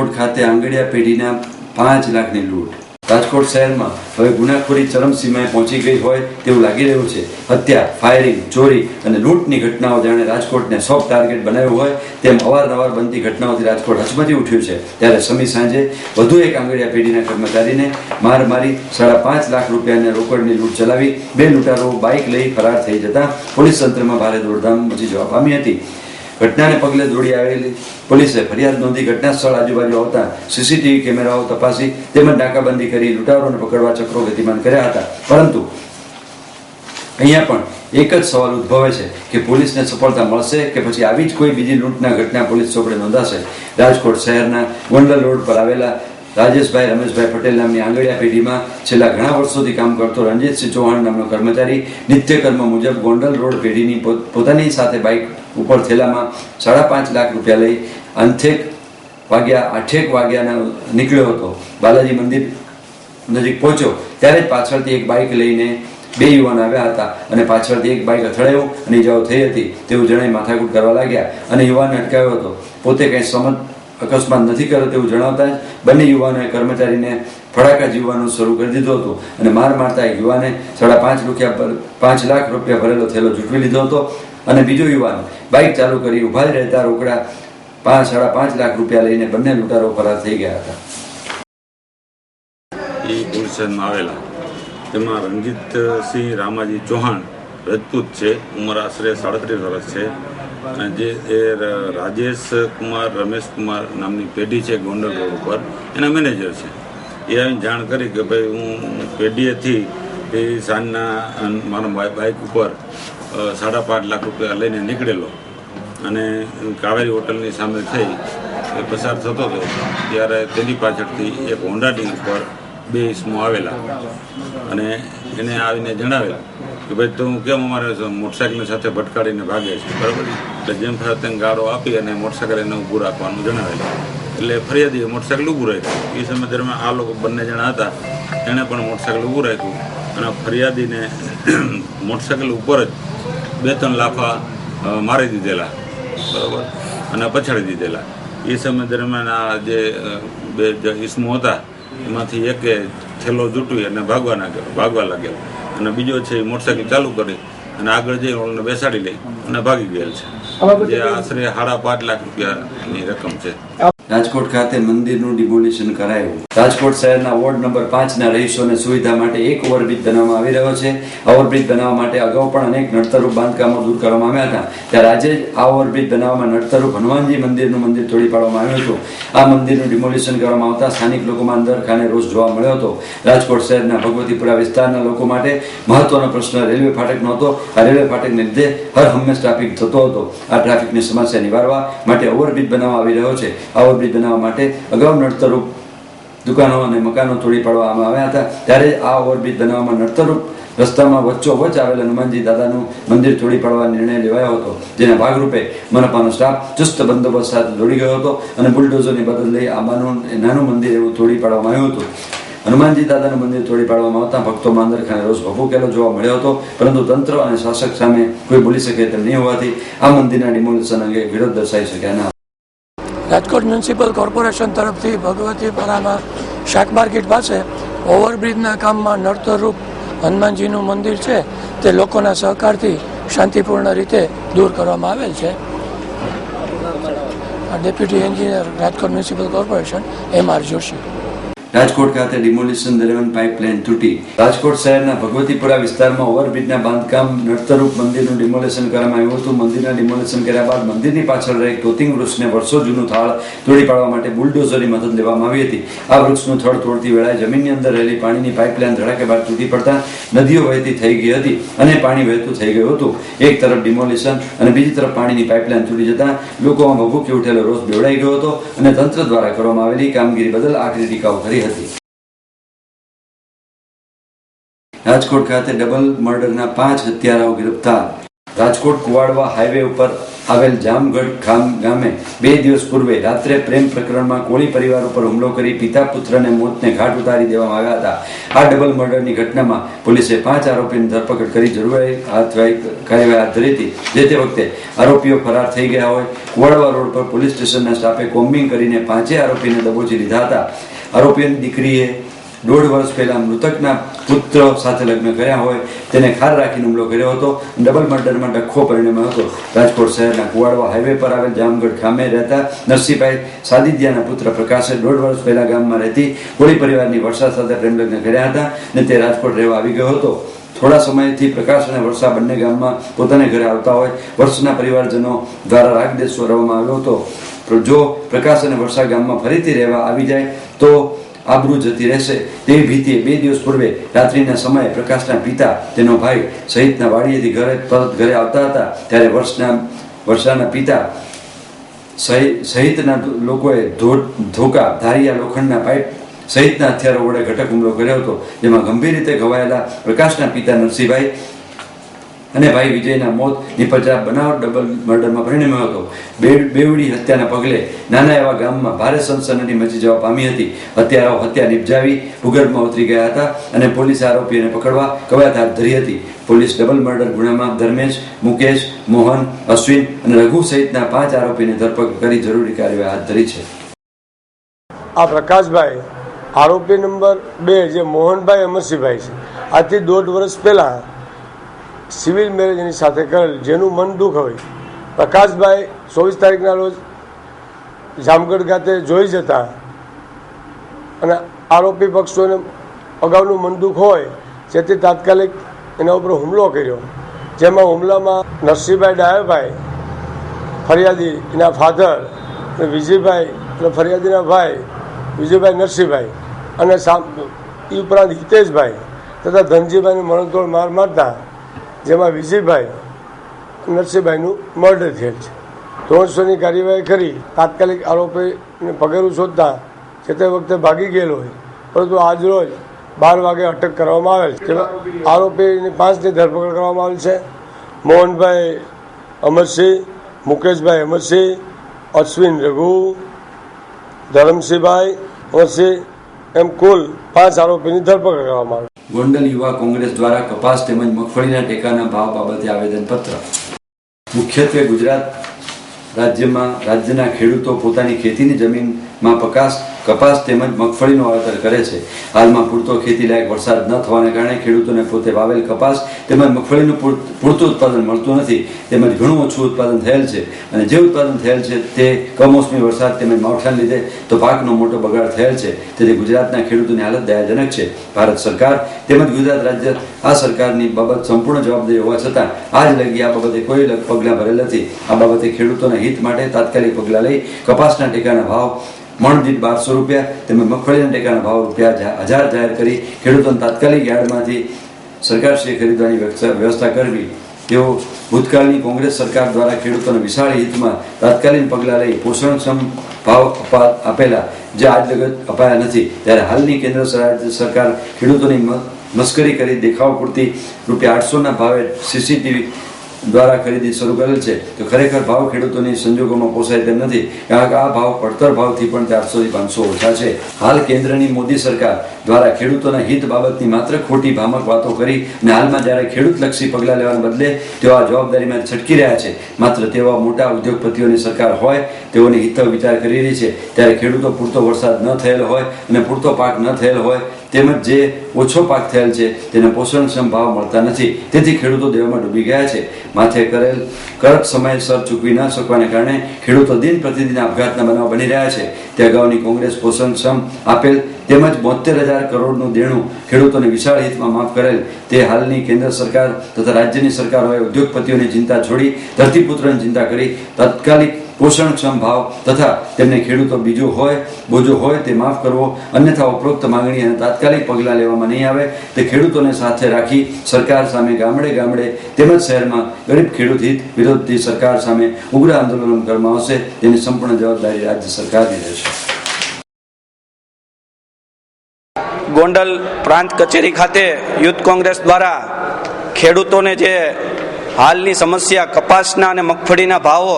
રાજકોટ ખાતે આંગડિયા પેઢીના 5 લાખની લૂંટ। રાજકોટ શહેરમાં હવે ગુનાખોરી ચરમસીમાએ પહોંચી ગઈ હોય તેવું લાગી રહ્યું છે। હત્યા, ફાયરિંગ, ચોરી અને લૂંટની ઘટનાઓ જાણે રાજકોટને સોફ્ટ ટાર્ગેટ બનાવ્યું હોય તેમ અવારનવાર બનતી ઘટનાઓથી રાજકોટ હચમચી ઉઠ્યું છે। ત્યારે સમી સાંજે વધુ એક આંગડિયા પેઢીના કર્મચારીને માર મારી 5.5 લાખ રૂપિયાની રોકડની લૂંટ ચલાવી 2 લૂંટારો બાઇક લઈ ફરાર થઈ જતા પોલીસ તંત્રમાં ભારે દોડધામ મચી જવા પામી હતી। ઘટનાને પગલે દોડી આવેલી પોલીસે ફરિયાદ નોંધી ઘટના સ્થળ આજુબાજુ આવતા સીસીટીવી કેમેરાઓ તપાસી તેમજ નાકાબંધી કરી લૂંટારોને પકડવા ચક્રો ગતિમાન કર્યા હતા। પરંતુ અહીંયા પણ એક જ સવાલ ઉદ્ભવે છે કે પોલીસને સફળતા મળશે કે પછી આવી જ કોઈ બીજી લૂંટના ઘટના પોલીસ ચોપડે નોંધાશે। રાજકોટ શહેરના ગોંડલ રોડ પર આવેલા રાજેશભાઈ રમેશભાઈ પટેલ નામની આંગડિયા પેઢીમાં છેલ્લા ઘણા વર્ષોથી કામ કરતો રણજીતસિંહ ચૌહાણ નામનો કર્મચારી નિત્યકર્મ મુજબ ગોંડલ રોડ પેઢીની પોતાની સાથે બાઇક ઉપર થેલામાં 5.5 લાખ રૂપિયા લઈ 8 વાગ્યાના નીકળ્યો હતો। બાલાજી મંદિર નજીક પહોંચ્યો ત્યારે જ પાછળથી એક બાઇક લઈને 2 યુવાન આવ્યા હતા અને પાછળથી એક બાઇક અથડાયું અને ઇજાઓ થઈ હતી તેવું જણાઈ માથાકૂટ કરવા લાગ્યા અને યુવાનને અટકાવ્યો હતો। પોતે કંઈ અકસ્માત નથી કર્યો તેવું જણાવતા જ બંને યુવાનોએ કર્મચારીને ફડાકા જીવવાનું શરૂ કરી દીધું હતું અને માર મારતા એક યુવાને 5 લાખ રૂપિયા ભરેલો થેલો ઝૂંટવી લીધો હતો અને બીજો યુવાન બાઇક ચાલુ કરી ઉભા જ રહેતા રોકડા 5.5 લાખ રૂપિયા લઈને બંને લૂંટારો ફરાર થઈ ગયા હતા। એ પોલીસમાં આવેલા તેમાં રણજીતસિંહ રામાજી ચૌહાણ રજપૂત છે, ઉંમર આશરે 37 વર્ષ છે અને જે રાજેશ કુમાર રમેશ કુમાર નામની પેઢી છે ગોંડલ રોડ ઉપર એના મેનેજર છે। એ આવી જાણ કરી કે ભાઈ હું પેઢીએથી એ સાંજના મારા બાઇક ઉપર 5.5 લાખ રૂપિયા લઈને નીકળેલો અને કાવેરી હોટલની સામે થઈ પસાર થતો હતો ત્યારે તેની પાછળથી એક હોન્ડાની ઉપર 2 ઇસમો આવેલા અને એને આવીને જણાવેલ કે ભાઈ તું કેમ અમારે મોટરસાઇકલની સાથે ભટકાડીને ભાગે છે, બરાબર। એટલે જેમ થાય તેમ ગાળો આપી અને મોટરસાઇકલ એને ઊભું રાખવાનું જણાવેલું। એટલે ફરિયાદીએ મોટરસાઇકલ ઊભું રાખ્યું। એ સમય દરમિયાન આ લોકો બંને જણા હતા એણે પણ મોટરસાઇકલ ઊભું રાખ્યું અને ફરિયાદીને મોટરસાઇકલ ઉપર જ 2-3 લાફા મારી દીધેલા, બરાબર, અને પછાડી દીધેલા। એ સમય દરમિયાન આ જે 2 ઇસમો હતા એમાંથી એકે થેલો જૂટવી અને ભાગવા લાગેલો અને બીજો છે એ મોટરસાઇકલ ચાલુ કરી અને આગળ જઈ ઓળને બેસાડી લઈ અને ભાગી ગયેલ છે, જે આશરે 5.5 લાખ રૂપિયાની રકમ છે। રાજકોટ ખાતે મંદિરનું ડિમોલિશન કરાયું। રાજકોટ શહેરના વોર્ડ નંબર 5ના રહીશોને સુવિધા માટે એક ઓવરબ્રિજ બનાવવામાં આવી રહ્યો છે। આ ઓવરબ્રિજ બનાવવા માટે અગાઉ પણ અનેક નડતરરૂપ બાંધકામો દૂર કરવામાં આવ્યા હતા, ત્યારે આજે આ ઓવરબ્રિજ બનાવવામાં નડતરરૂપ હનુમાનજી મંદિરનું મંદિર તોડી પાડવામાં આવ્યું હતું। આ મંદિરનું ડિમોલિશન કરવામાં આવતા સ્થાનિક લોકોમાં અંદરખાને રોષ જોવા મળ્યો હતો। રાજકોટ શહેરના ભગવતીપુરા વિસ્તારના લોકો માટે મહત્વનો પ્રશ્ન રેલવે ફાટકનો હતો। આ રેલવે ફાટકને લીધે હર હંમેશ ટ્રાફિક થતો હતો। આ ટ્રાફિકની સમસ્યા નિવારવા માટે ઓવરબ્રિજ બનાવવામાં આવી રહ્યો છે। ઓવરબ્રિજ બનાવવા માટે અગાઉ નડતરરૂપ દુકાનો અને મકાનો તોડી પાડવામાં આવ્યા હતા, ત્યારે આ ઓવરબ્રિજ બનાવવામાં નડતરરૂપ રસ્તામાં વચ્ચોવચ્ચ આવેલ હનુમાનજી દાદાનું મંદિર તોડી પાડવા નિર્ણય લેવાયો હતો, જેના ભાગરૂપે મનપાનો સ્ટાફ ચુસ્ત બંદોબસ્ત સાથે દોડી ગયો હતો અને બુલડોઝરની મદદ લઈ આંબાનું નાનું મંદિર એવું તોડી પાડવામાં આવ્યું હતું। હનુમાનજી દાદાનું મંદિર તોડી પાડવામાં આવતા ભક્તોમાં અંદરખાને રોષ ભભૂકેલો જોવા મળ્યો હતો, પરંતુ તંત્ર અને શાસક સામે કોઈ બોલી શકે તેમ નહીં હોવાથી આ મંદિરના ડિમોલિશન અંગે વિરોધ દર્શાવી શક્યા ન। રાજકોટ મ્યુનિસિપલ કોર્પોરેશન તરફથી ભગવતીપુરામાં શાક માર્કેટ પાસે ઓવરબ્રિજના કામમાં નડતરરૂપ હનુમાનજીનું મંદિર છે તે લોકોના સહકારથી શાંતિપૂર્ણ રીતે દૂર કરવામાં આવેલ છે। Deputy engineer Rajkot municipal corporation M.R. Joshi. Rajkot ખાતે ડિમોલિશન દરમિયાન પાઇપલાઇન તૂટી। રાજકોટ શહેરના ભગવતીપુરા વિસ્તારમાં ઓવરબ્રિજના બાંધકામ નડતરરૂપ મંદિરનું ડિમોલિશન કરવામાં આવ્યું હતું। મંદિરના ડિમોલિશન કર્યા બાદ મંદિરની પાછળ રહેલ તોતિંગ વૃક્ષને વર્ષો જૂનું થાળ તોડી પાડવા માટે બુલડોઝરની મદદ લેવામાં આવી હતી। આ વૃક્ષનું થડ તોડતી વેળાએ જમીનની અંદર રહેલી પાણીની પાઇપલાઇન ધડાકેબાદ તૂટી પડતા નદીઓ વહેતી થઈ ગઈ હતી અને પાણી વહેતું થઈ ગયું હતું। એક તરફ ડિમોલિશન અને બીજી તરફ પાણીની પાઇપલાઇન તૂટી જતા લોકોમાં ભભૂકી ઉઠેલો રોષ બેવડાઈ ગયો હતો અને તંત્ર દ્વારા કરવામાં આવેલી કામગીરી બદલ આકરી ટીકાઓ કરી હતી। રાજકોટ ખાતે ડબલ મર્ડરના 5 હત્યારાઓ ગિરફતાર। રાજકોટ કુવાડવા હાઈવે ઉપર આવેલ જામગઢ ગામે 2 દિવસ પૂર્વે રાત્રે પ્રેમ પ્રકરણમાં કોળી પરિવાર ઉપર હુમલો કરી પિતા પુત્રને મોતને ઘાટ ઉતારી દેવામાં આવ્યા હતા. આ ડબલ મર્ડરની ઘટનામાં પોલીસે 5 આરોપીની ધરપકડ કરી જરૂરી કાર્યવાહી હાથ ધરી હતી. જે તે વખતે આરોપીઓ ફરાર થઈ ગયા હોય કુવાડવા રોડ પર પોલીસ સ્ટેશનના સ્ટાફે કોમ્બિંગ કરીને 5 આરોપીને દબોચી લીધા હતા. આરોપીની દીકરીએ 1.5 વર્ષ પહેલા મૃતકના પુત્ર સાથે લગ્ન કર્યા હોય તેને ખાર રાખીને હુમલો કર્યો હતો. ડબલ મર્ડરમાં ડખ્ખો પરિણમ્યો હતો. રાજકોટ શહેરના કુવાડવા હાઈવે પર આવેલ જામગઢ ગામે રહેતા નરસિંહભાઈ સાદિદિયાના પુત્ર પ્રકાશે 1.5 વર્ષ પહેલા ગામમાં રહેતી કોળી પરિવારની વર્ષા સાથે પ્રેમ લગ્ન કર્યા હતા અને તે રાજકોટ રહેવા આવી ગયો હતો. થોડા સમયથી પ્રકાશ અને વર્ષા બંને ગામમાં પોતાને ઘરે આવતા હોય વર્ષના પરિવારજનો દ્વારા રાગદેશ સ્વરવામાં આવ્યો હતો. જો પ્રકાશ અને વર્ષા ગામમાં ફરીથી રહેવા આવી જાય તો આબરૂ જતી રહેશે તેવી ભીતિએ 2 દિવસ પૂર્વે રાત્રિના સમયે પ્રકાશના પિતા તેનો ભાઈ સહિતના વાડીએથી પરત ઘરે આવતા હતા ત્યારે વર્ષાના પિતા સહિતના લોકોએ ધોકા ધારિયા લોખંડના પાઇપ સહિતના હથિયારો વડે ઘટક હુમલો કર્યો હતો. જેમાં ગંભીર રીતે ઘવાયેલા પ્રકાશના પિતા નરસિંહભાઈ અને ભાઈ વિજયના મોત નિપજ્યા બનાવ ડબલ મર્ડરમાં પરિણમ્યો હતો. બેવડી હત્યાના પગલે નાના એવા ગામમાં ભારે સનસનાટી મચી જવા પામી હતી. હત્યારાઓ હત્યા નિપજાવી ભૂગર્ભમાં ઉતરી ગયા હતા અને પોલીસે આરોપીઓને પકડવા કવાયત હાથ ધરી હતી. પોલીસ ડબલ મર્ડર ગુનામાં ધર્મેશ, મુકેશ, મોહન, અશ્વિન અને રઘુ સહિતના 5 આરોપીને ધરપકડ કરી જરૂરી કાર્યવાહી હાથ ધરી છે. આ પ્રકાશભાઈ આરોપી નંબર 2 જે મોહનભાઈ અમરસિંહભાઈ છે આજથી 1.5 વર્ષ પહેલાં સિવિલ મેરેજ એની સાથે કરેલ જેનું મન દુઃખ હોય. પ્રકાશભાઈ 24 તારીખના રોજ જામગઢ ખાતે જોઈ જતા અને આરોપી પક્ષોને અગાઉનું મન દુઃખ હોય જેથી તાત્કાલિક એના ઉપર હુમલો કર્યો. જેમાં હુમલામાં નરસિંહભાઈ ડાયાભાઈ ફરિયાદી એના ફાધર અને વિજયભાઈ એટલે ફરિયાદીના ભાઈ વિજયભાઈ નરસિંહભાઈ અને એ ઉપરાંત હિતેશભાઈ તથા ધનજીભાઈને મરણતોડ માર મારતા જેમાં વિજયભાઈ નરસિંહભાઈનું મર્ડર થયેલ છે. ધોરણસરની કાર્યવાહી કરી તાત્કાલિક આરોપીને પગેરું શોધતા જે તે વખતે ભાગી ગયેલો હોય પરંતુ આજ રોજ 12 વાગે અટક કરવામાં આવેલ છે. આરોપીની 5ની ધરપકડ કરવામાં આવેલ છે. મોહનભાઈ અમરસિંહ, મુકેશભાઈ અમરસિંહ, અશ્વિન રઘુ, ધરમસિંહભાઈ અમરસિંહ એમ કુલ 5 આરોપીની ધરપકડ કરવામાં આવી. ગોંડલ યુવા કોંગ્રેસ દ્વારા કપાસ તેમજ મગફળીના ટેકાના ભાવ બાબતે આવેદનપત્ર. મુખ્યત્વે ગુજરાત રાજ્યના ખેડૂતો પોતાની ખેતીની જમીનમાં કપાસ તેમજ મગફળીનું વાવેતર કરે છે. હાલમાં પૂરતો ખેતીલાયક વરસાદ ન થવાને કારણે ખેડૂતોને પોતે વાવેલ કપાસ તેમજ મગફળીનું પૂરતું ઉત્પાદન મળતું નથી તેમજ ઘણું ઓછું ઉત્પાદન થયેલ છે અને જે ઉત્પાદન થયેલ છે તે કમોસમી વરસાદ તેમજ માવઠાને લીધે તો પાકનો મોટો બગાડ થયેલ છે. તેથી ગુજરાતના ખેડૂતોની હાલત દયાજનક છે. ભારત સરકાર તેમજ ગુજરાત રાજ્ય આ સરકારની બાબત સંપૂર્ણ જવાબદારી હોવા છતાં આજ લગી આ બાબતે કોઈ પગલાં ભરેલ નથી. આ બાબતે ખેડૂતોના હિત માટે તાત્કાલિક પગલાં લઈ કપાસના ટેકાના ભાવ મણ દીઠ 1200 રૂપિયા તેમજ મગફળીના ટેકાના ભાવ ₹1000 જાહેર કરી ખેડૂતોને તાત્કાલિક યાર્ડમાંથી સરકારશ્રીએ ખરીદવાની વ્યવસ્થા કરવી તેઓ ભૂતકાળની કોંગ્રેસ સરકાર દ્વારા ખેડૂતોના વિશાળ હિતમાં તાત્કાલિક પગલાં લઈ પોષણક્ષમ ભાવ આપેલા જે આજ લગત અપાયા નથી. ત્યારે હાલની કેન્દ્ર સરકાર ખેડૂતોની મસ્કરી કરી દેખાવ પૂરતી ₹800ના ભાવે સીસીટીવી દ્વારા ખરીદી શરૂ કરેલ છે તો ખરેખર ભાવ ખેડૂતોની સંજોગોમાં પોસાય તેમ નથી કારણ કે આ ભાવ પડતર ભાવથી પણ 400 થી 500 ઓછા છે. હાલ કેન્દ્રની મોદી સરકાર દ્વારા ખેડૂતોના હિત બાબતની માત્ર ખોટી ભ્રામક વાતો કરી અને હાલમાં જ્યારે ખેડૂતલક્ષી પગલાં લેવાને બદલે તેઓ આ જવાબદારીમાં છટકી રહ્યા છે. માત્ર તેવા મોટા ઉદ્યોગપતિઓની સરકાર હોય તેઓની હિત વિચાર કરી રહી છે ત્યારે ખેડૂતો પૂરતો વરસાદ ન થયેલો હોય અને પૂરતો પાક ન થયેલો હોય તેમજ જે ઓછો પાક થયેલ છે તેને પોષણક્ષમ ભાવ મળતા નથી. તેથી ખેડૂતો દેવામાં ડૂબી ગયા છે. માથે કરેલ કરજ સમયસર ચૂકવી ન શકવાને કારણે ખેડૂતો દિન પ્રતિદિન આપઘાતના બનાવ બની રહ્યા છે. તે અગાઉની કોંગ્રેસ પોષણક્ષમ આપેલ તેમજ 72,000 કરોડનું દેણું ખેડૂતોને વિશાળ હિતમાં માફ કરેલ તે હાલની કેન્દ્ર સરકાર તથા રાજ્યની સરકારોએ ઉદ્યોગપતિઓની ચિંતા છોડી ધરતીપુત્રની ચિંતા કરી તાત્કાલિક પોષણક્ષમ ભાવ તથા તેમને ખેડૂતો બોજો હોય તે માફ કરવો અન્યથા ઉપરોક્ત માંગણી અને તાત્કાલિક પગલાં લેવામાં નહીં આવે તે ખેડૂતોને સાથે રાખી સરકાર સામે ગામડે તેમજ શહેરમાં ગરીબ ખેડૂત હિત વિરોધથી સરકાર સામે ઉગ્ર આંદોલન કરવામાં આવશે. તેની સંપૂર્ણ જવાબદારી રાજ્ય સરકારની રહેશે. ગોંડલ પ્રાંત કચેરી ખાતે યુથ કોંગ્રેસ દ્વારા ખેડૂતોને જે હાલની સમસ્યા કપાસના અને મગફળીના ભાવો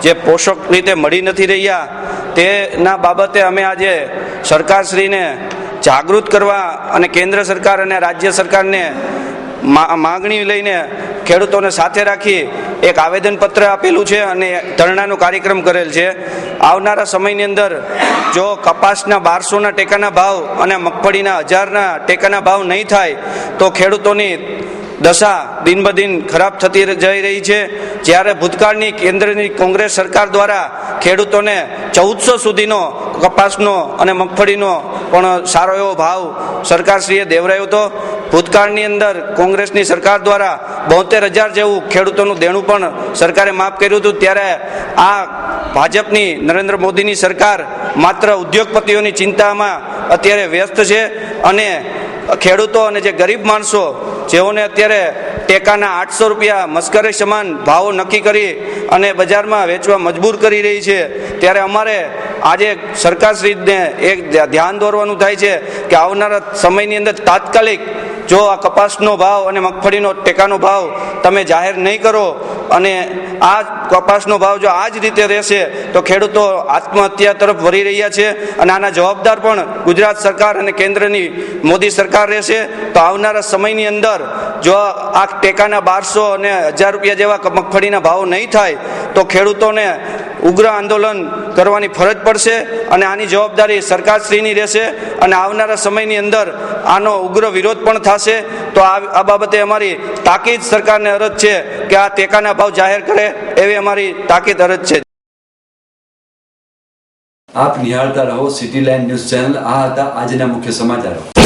જે પોષક રીતે મળી નથી રહ્યા તેના બાબતે અમે આજે સરકારશ્રીને જાગૃત કરવા અને કેન્દ્ર સરકાર અને રાજ્ય સરકારને માગણી લઈને ખેડૂતોને સાથે રાખી એક આવેદનપત્ર આપેલું છે અને ધરણાનો કાર્યક્રમ કરેલ છે. આવનારા સમયની અંદર જો કપાસના 1200ના ટેકાના ભાવ અને મગફળીના 1000ના ટેકાના ભાવ નહીં થાય તો ખેડૂતોની દશા દિન બ દિન ખરાબ થતી જઈ રહી છે. જ્યારે ભૂતકાળની કેન્દ્રની કોંગ્રેસ સરકાર દ્વારા ખેડૂતોને 1400 સુધીનો કપાસનો અને મગફળીનો પણ સારો એવો ભાવ સરકારશ્રીએ દેવરાયો હતો. ભૂતકાળની અંદર કોંગ્રેસની સરકાર દ્વારા 72,000 જેવું ખેડૂતોનું દેણું પણ સરકારે માફ કર્યું હતું. ત્યારે આ ભાજપની નરેન્દ્ર મોદીની સરકાર માત્ર ઉદ્યોગપતિઓની ચિંતામાં અત્યારે વ્યસ્ત છે અને ખેડૂતો અને જે ગરીબ માણસો જેઓને અત્યારે ટેકાના 800 રૂપિયા મસ્કરી સમાન ભાવો નક્કી કરી અને બજારમાં વેચવા મજબૂર કરી રહી છે. ત્યારે અમારે આજે સરકારશ્રીને એક ધ્યાન દોરવાનું થાય છે કે આવનારા સમયની અંદર તાત્કાલિક જો આ કપાસનો ભાવ અને મગફળીનો ટેકાનો ભાવ તમે જાહેર નહીં કરો અને આ કપાસનો ભાવ જો આ જ રીતે રહેશે તો ખેડૂતો આત્મહત્યા તરફ વળી રહ્યા છે અને આના જવાબદાર પણ ગુજરાત સરકાર અને કેન્દ્રની મોદી સરકાર રહેશે. તો આવનારા સમયની અંદર જો આ ટેકાના 1200 અને 1000 રૂપિયા જેવા મગફળીના ભાવ નહીં થાય તો ખેડૂતોને ઉગ્ર આંદોલન કરવાની ફરજ પડશે અને આની જવાબદારી સરકારશ્રીની રહેશે અને આવનારા સમયની અંદર આનો ઉગ્ર વિરોધ પણ થશે. તો આ બાબતે અમારી તાકીદ સરકારને અરજ છે કે આ ટેકાના ભાવ જાહેર કરે એવી અમારી તાકીદ અરજ છે. આપ નિહાળતા રહો સિટી લાઇન ન્યૂઝ ચેનલ. આ હતા આજના મુખ્ય સમાચારો.